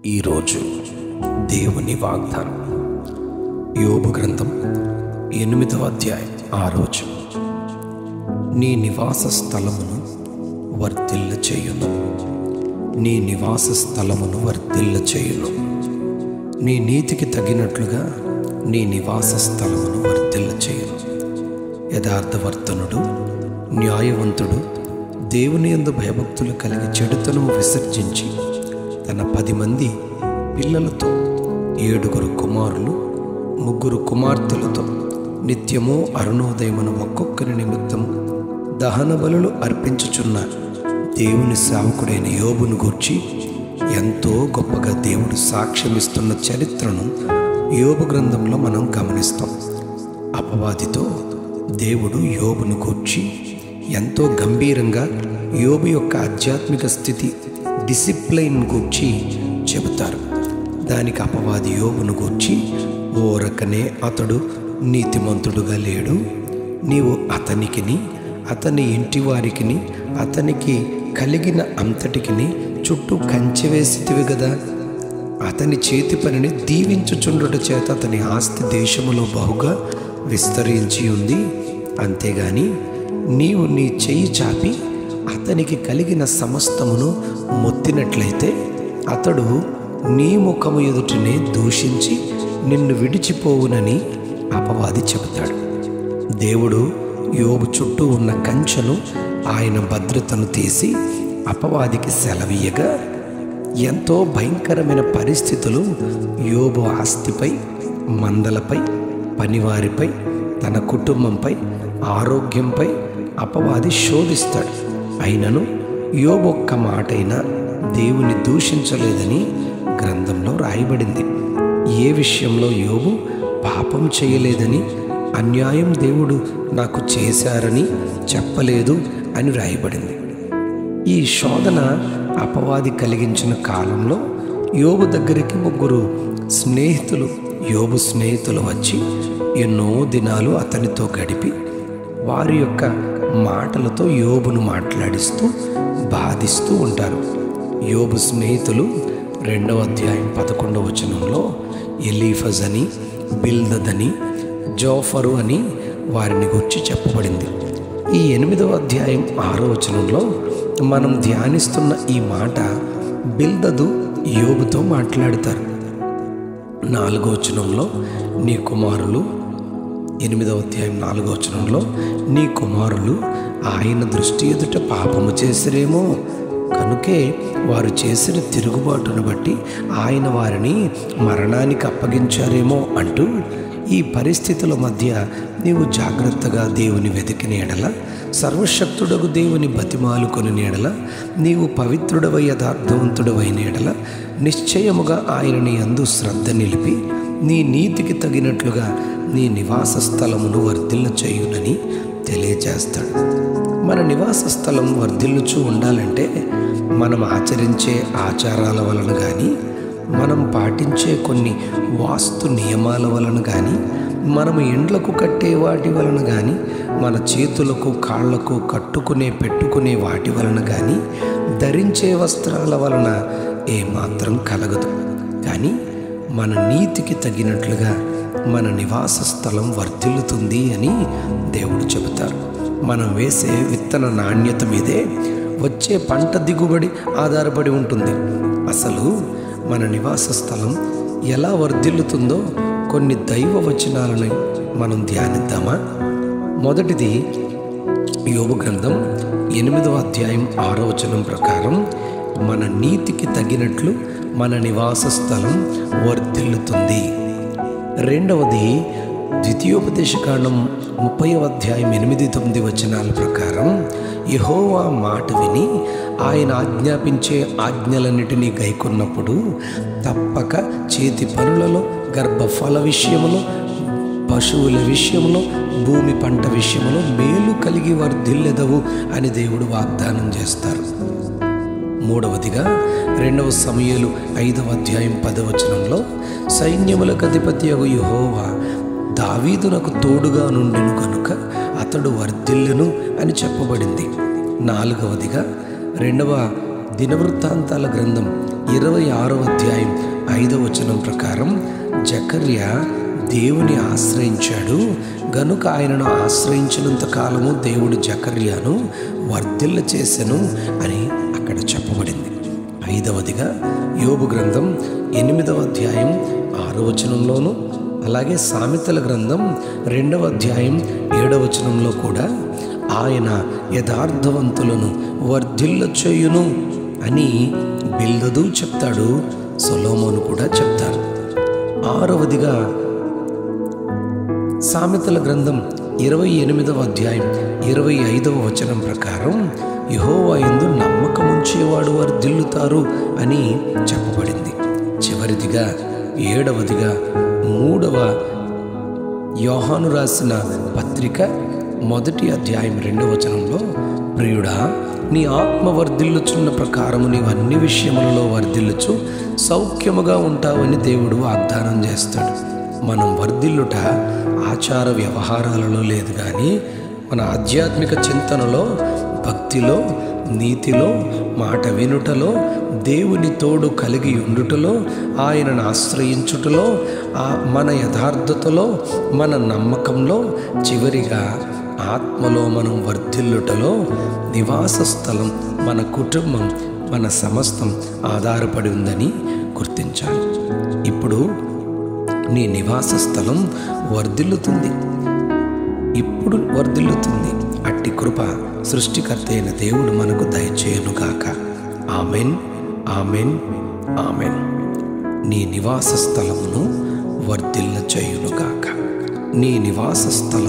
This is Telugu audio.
ఈరోజు దేవుని వాగ్దానం యోబు గ్రంథం 8వ అధ్యాయం 6వ వచనం. నీ నివాస స్థలమును వర్ధిల్ల చేయును, నీ నివాస స్థలమును వర్ధిల్ల చేయును. నీ నీతికి తగినట్లుగా నీ నివాస స్థలమును వర్ధిల్ల చేయును. యథార్థవర్తనుడు న్యాయవంతుడు దేవుని యందు భయభక్తులు కలిగి చెడుతనము విసర్జించి తన 10 మంది పిల్లలతో 7 కుమారులు 3 కుమార్తెలతో నిత్యము అరుణోదయమున ఒక్కొక్కరి నిమిత్తం దహన బలులు అర్పించుచున్న దేవుని సేవకుడైన యోబును గూర్చి ఎంతో గొప్పగా దేవుడు సాక్ష్యమిస్తున్న చరిత్రను యోబు గ్రంథంలో మనం గమనిస్తాం. అపవాదితో దేవుడు యోబును గూర్చి ఎంతో గంభీరంగా యోబు యొక్క ఆధ్యాత్మిక స్థితి డిసిప్లైన్ గూర్చి చెబుతారు. దానికి అపవాది యోబును గూర్చి ఓరకనే అతడు నీతిమంతుడుగా లేడు, నీవు అతనికిని అతని ఇంటి వారికిని అతనికి కలిగిన అంతటికిని చుట్టూ కంచె వేసితివి కదా, అతని చేతి పనిని దీవించుచుండుట చేత అతని ఆస్తి దేశములో బహుగా విస్తరించి ఉంది. అంతేగాని నీవు నీ చెయ్యి చాపి అతనికి కలిగిన సమస్తమును మొత్తినట్లయితే అతడు నీ ముఖము ఎదుటనే దూషించి నిన్ను విడిచిపోవునని అపవాది చెబుతాడు. దేవుడు యోబు చుట్టూ ఉన్న కంచెను, ఆయన భద్రతను తీసి అపవాదికి సెలవీయగా ఎంతో భయంకరమైన పరిస్థితులు యోబు ఆస్తిపై, మందలపై, పనివారిపై, తన కుటుంబంపై, ఆరోగ్యంపై అపవాది శోధిస్తాడు. అయినను యోబు ఒక్క మాటైనా దేవుని దూషించలేదని గ్రంథంలో రాయబడింది. ఏ విషయంలో యోబు పాపం చేయలేదని, అన్యాయం దేవుడు నాకు చేశారని చెప్పలేదు అని రాయబడింది. ఈ శోధన అపవాది కలిగించిన కాలంలో యోబు దగ్గరికి 3 స్నేహితులు, యోబు స్నేహితులు వచ్చి ఎన్నో దినాలు అతనితో గడిపి వారి యొక్క మాటలతో యోబును మాట్లాడిస్తూ బాధిస్తూ ఉంటారు. యోబు స్నేహితులు 2వ అధ్యాయం 11వ వచనంలో ఎలీఫజ్ అని, బిల్దద్ అని, జోఫరు అని వారిని గురించి చెప్పబడింది. ఈ 8వ అధ్యాయం 6వ వచనంలో మనం ధ్యానిస్తున్న ఈ మాట బిల్దదు యోబుతో మాట్లాడతారు. 4వ వచనంలో నీ కుమారులు, 8వ అధ్యాయం 4వ వచనంలో నీ కుమారులు ఆయన దృష్టి ఎదుట పాపము చేసిరేమో, కనుకే వారు చేసిన తిరుగుబాటును బట్టి ఆయన వారిని మరణానికి అప్పగించారేమో అంటూ ఈ పరిస్థితుల మధ్య నీవు జాగ్రత్తగా దేవుని వెతికిన ఎడల, సర్వశక్తుడగు దేవుని బతిమాలుకొని ఎడల, నీవు పవిత్రుడవై యథార్థవంతుడవైన ఎడల నిశ్చయముగా ఆయనని యందు శ్రద్ధ నిలిపి నీ నీతికి తగినట్లుగా నీ నివాస స్థలమును వర్ధిల్ల చేయునని తెలియజేస్తాడు. మన నివాస స్థలం వర్ధిల్లుచూ ఉండాలంటే మనం ఆచరించే ఆచారాల వలన కానీ, మనం పాటించే కొన్ని వాస్తు నియమాల వలన కానీ, మనము ఇండ్లకు కట్టే వాటి వలన కానీ, మన చేతులకు కాళ్లకు పెట్టుకునే వాటి వలన కానీ, ధరించే వస్త్రాల వలన ఏమాత్రం కలగదు. కానీ మన నీతికి తగినట్లుగా మన నివాస స్థలం వర్ధిల్లుతుంది అని దేవుడు చెబుతారు. మనం వేసే విత్తన నాణ్యత మీదే వచ్చే పంట దిగుబడి ఆధారపడి ఉంటుంది. అసలు మన నివాస స్థలం ఎలా వర్ధిల్లుతుందో కొన్ని దైవ వచనాలను మనం ధ్యానిద్దామా? మొదటిది యోబు గ్రంథం 8వ అధ్యాయం 6వ వచనం ప్రకారం మన నీతికి తగినట్లు మన నివాస స్థలం వర్ధిల్లుతుంది. రెండవది ద్వితీయోపదేశకాండం 30వ అధ్యాయం 8-9 వచనాల ప్రకారం యెహోవా మాట విని ఆయన ఆజ్ఞాపించే ఆజ్ఞలన్నిటినీ గైకొన్నప్పుడు తప్పక చేతి పనులలో, గర్భఫల విషయములో, పశువుల విషయంలో, భూమి పంట విషయంలో మేలు కలిగి వర్ధిల్లెదవు అని దేవుడు వాగ్దానం చేస్తారు. మూడవదిగా 2వ సమూయేలు 5వ అధ్యాయం 10వ వచనంలో సైన్యములకు అధిపతియగు యెహోవా దావీదునకు తోడుగా నుండెను కనుక అతడు వర్ధిల్లెను అని చెప్పబడింది. 4వదిగా 2వ దినవృత్తాంతాల గ్రంథం 26వ అధ్యాయం 5వ వచనం ప్రకారం జకర్యా దేవుని ఆశ్రయించాడు గనుక ఆయనను ఆశ్రయించినంత కాలము దేవుడు జకర్యాను వర్ధిల్ల చేసెను అని అక్కడ చెప్పబడింది. 5వదిగా యోబు గ్రంథం 8వ అధ్యాయం 6వ వచనంలోను, అలాగే సామెతల గ్రంథం 2వ అధ్యాయం 7వ వచనంలో కూడా ఆయన యథార్థవంతులను వర్ధిల్ల చేయును అని బిల్దదు చెప్తాడు, సొలొమోను కూడా చెప్తారు. 6వదిగా సామెతల గ్రంథం 28వ అధ్యాయం 25వ వచనం ప్రకారం యెహోవా యందు నమ్మకముంచేవాడు వర్ధిల్లుతారు అని చెప్పబడింది. చివరిదిగా 7వదిగా 3వ యోహాను రాసిన పత్రిక 1వ అధ్యాయం 2వ వచనంలో, ప్రియుడా నీ ఆత్మ వర్ధిల్లుచున్న ప్రకారము నీవు అన్ని విషయములలో వర్ధిల్లుచు సౌఖ్యముగా ఉంటావని దేవుడు వాగ్దానం చేస్తాడు. మనం వర్ధిల్లుట ఆచార వ్యవహారాలలో లేదు, కానీ మన ఆధ్యాత్మిక చింతనలో, భక్తిలో, నీతిలో, మాట వినుటలో, దేవుని తోడు కలిగి ఉండుటలో, ఆయనను ఆశ్రయించుటలో, మన యథార్థతలో, మన నమ్మకంలో, చివరిగా ఆత్మలో మనం వర్ధిల్లుటలో నివాస స్థలం, మన కుటుంబం, మన సమస్తం ఆధారపడి ఉందని గుర్తించాలి. ఇప్పుడు నీ నివాస స్థలం వర్ధిల్లుతుంది, ఇప్పుడు వర్ధిల్లుతుంది. అట్టి కృప సృష్టికర్త అయిన దేవుడు మనకు దయచేయునుగాక. Amen, amen, amen. నీ నివాస స్థలమును వర్ధిల్ల చేయునుగాక. నీ నివాస స్థలం